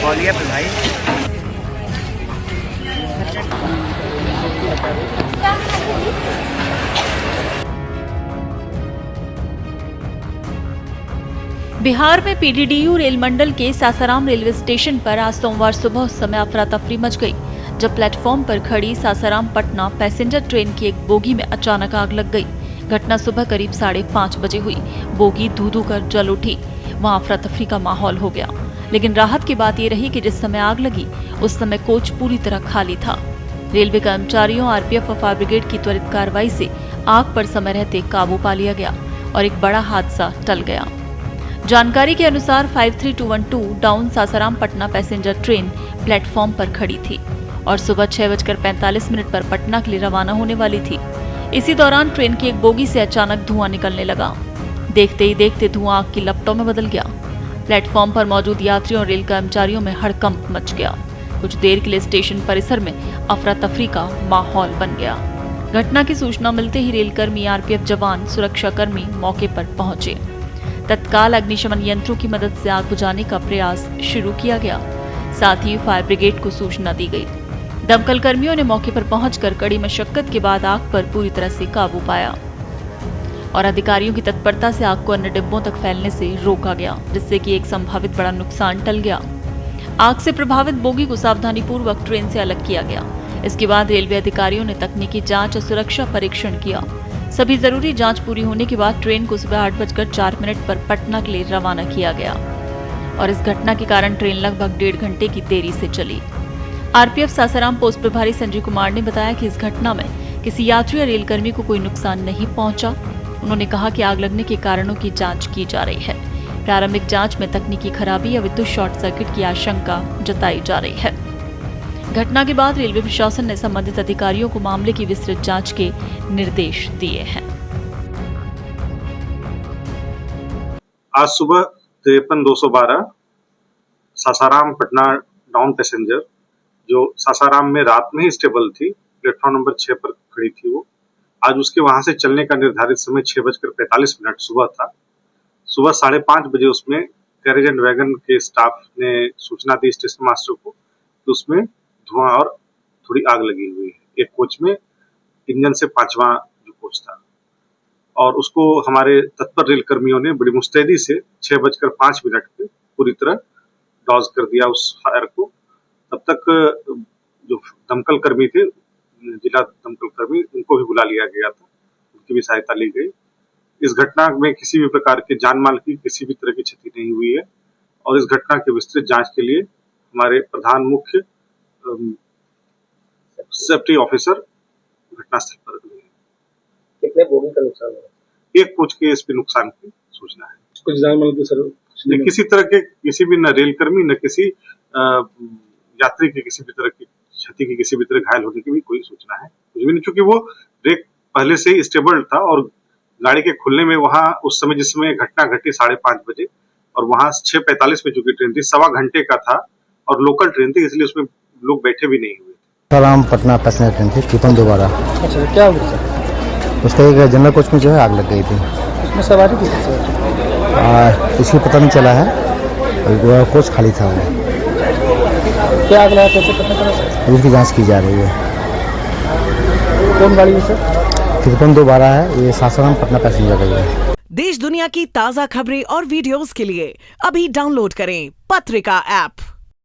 बोलिए भाई। बिहार में पीडीडीयू रेल मंडल के सासाराम रेलवे स्टेशन पर आज सोमवार सुबह उस समय अफरा तफरी मच गई जब प्लेटफॉर्म पर खड़ी सासाराम पटना पैसेंजर ट्रेन की एक बोगी में अचानक आग लग गई। घटना सुबह करीब 5:30 बजे हुई। बोगी धू-धू कर जल उठी। वहां अफरा तफरी का माहौल हो गया, लेकिन राहत की बात ये रही कि जिस समय आग लगी उस समय कोच पूरी तरह खाली था। रेलवे कर्मचारियों, आरपीएफ और फायर ब्रिगेड की त्वरित कार्रवाई से आग पर समय रहते काबू पा लिया गया और एक बड़ा हादसा टल गया। जानकारी के अनुसार 53212 down Sasaram Patna passenger train platform पर खड़ी थी और सुबह 6:45 पर पटना के लिए रवाना होने वाली थी। इसी दौरान ट्रेन की एक बोगी से अचानक धुआं निकलने लगा। देखते ही देखते धुआं आग की लपटों में बदल गया। प्लेटफॉर्म पर मौजूद यात्रियों और रेल कर्मचारियों में हड़कंप मच गया। कुछ देर के लिए स्टेशन परिसर में अफरा तफरी का माहौल बन गया। घटना की सूचना मिलते ही रेलकर्मी, आरपीएफ जवान, सुरक्षाकर्मी मौके पर पहुंचे। तत्काल अग्निशमन यंत्रों की मदद से आग बुझाने का प्रयास शुरू किया गया। साथ ही फायर ब्रिगेड को सूचना दी गई। दमकल कर्मियों ने मौके पर पहुंचकर कड़ी मशक्कत के बाद आग पर पूरी तरह से काबू पाया और अधिकारियों की तत्परता से आग को अन्य डिब्बों तक फैलने से रोका गया, जिससे कि एक संभावित बड़ा नुकसान टल गया। आग से प्रभावित बोगी को सावधानीपूर्वक ट्रेन से अलग किया गया। इसके बाद रेलवे अधिकारियों ने तकनीकी जांच और सुरक्षा परीक्षण किया। सभी जरूरी जांच पूरी होने के बाद ट्रेन को सुबह 8:04 पर पटना के लिए रवाना किया गया और इस घटना के कारण ट्रेन लगभग 1.5 घंटे की देरी से चली। आरपीएफ सासाराम पोस्ट प्रभारी संजय कुमार ने बताया कि इस घटना में किसी यात्री या रेलकर्मी को कोई नुकसान नहीं पहुंचा। उन्होंने कहा कि आग लगने के कारणों की जांच की जा रही है। प्रारंभिक जांच में तकनीकी खराबी या विद्युत शॉर्ट सर्किट की आशंका जताई जा रही है। घटना के बाद रेलवे प्रशासन ने संबंधित अधिकारियों को मामले की विस्तृत जांच के निर्देश दिए हैं। आज सुबह 53-212 सासाराम पटना डाउन पैसेंजर जो सासाराम में रात में ही स्टेबल थी, प्लेटफॉर्म नंबर 6 पर खड़ी थी, वो आज उसके वहां से चलने का निर्धारित समय 6:45 सुबह था। सुबह 5:30 बजे उसमें कैरेज एंड वैगन के स्टाफ ने सूचना दी स्टेशन मास्टर को कि उसमें धुआं और थोड़ी आग लगी हुई है। एक कोच में इंजन से 5वां जो कोच था और उसको हमारे तत्पर रेल कर्मियों ने बड़ी मुस्तैदी से 6:05 पे पूरी तरह डॉज कर दिया उस फायर को। तब तक जो दमकल कर्मी थे, जिला दमकल कर्मी, उनको भी बुला लिया गया था, उनकी भी सहायता ली गई। इस घटना में किसी भी प्रकार के जान माल की किसी भी तरह की क्षति नहीं हुई है और इस घटना की विस्तृत जांच के लिए हमारे प्रधान मुख्य सेफ्टी ऑफिसर घटनास्थल पर गए। कितने बोगी का नुकसान हुआ? एक कोच के इस पे नुकसान की सूचना है। कुछ जान माल की सर किसी तरह के किसी भी न रेल कर्मी न किसी यात्री की किसी भी तरह की क्षति की, किसी भी तरह घायल होने की भी कोई सूचना है कुछ भी नहीं, चूंकि वो ब्रेक पहले से ही स्टेबल था और गाड़ी के खुलने में वहां उस समय जिस समय घटना घटी 5:30 बजे और वहां 6:45 में चूंकि ट्रेन थी, 1.25 घंटे का था और लोकल ट्रेन थी, इसलिए उसमें लोग बैठे भी नहीं हुए। सासाराम पटना पैसेंजर ट्रेन थी 5312। अच्छा, क्या हो गया सर? उसका एक जनरल कोच में जो है आग लग गई थी। उसमें सवारी थी सर? इसकी पता नहीं चला है, वो कोच खाली था। वो क्या आग लगा, कैसे पता चला सर? इसकी जांच की जा रही है। कौन गाड़ी है सर? 5312 है, ये सासाराम पटना पैसेंजर गाड़ी है। देश दुनिया की ताज़ा खबरें और वीडियोस के लिए अभी डाउनलोड करें पत्रिका ऐप।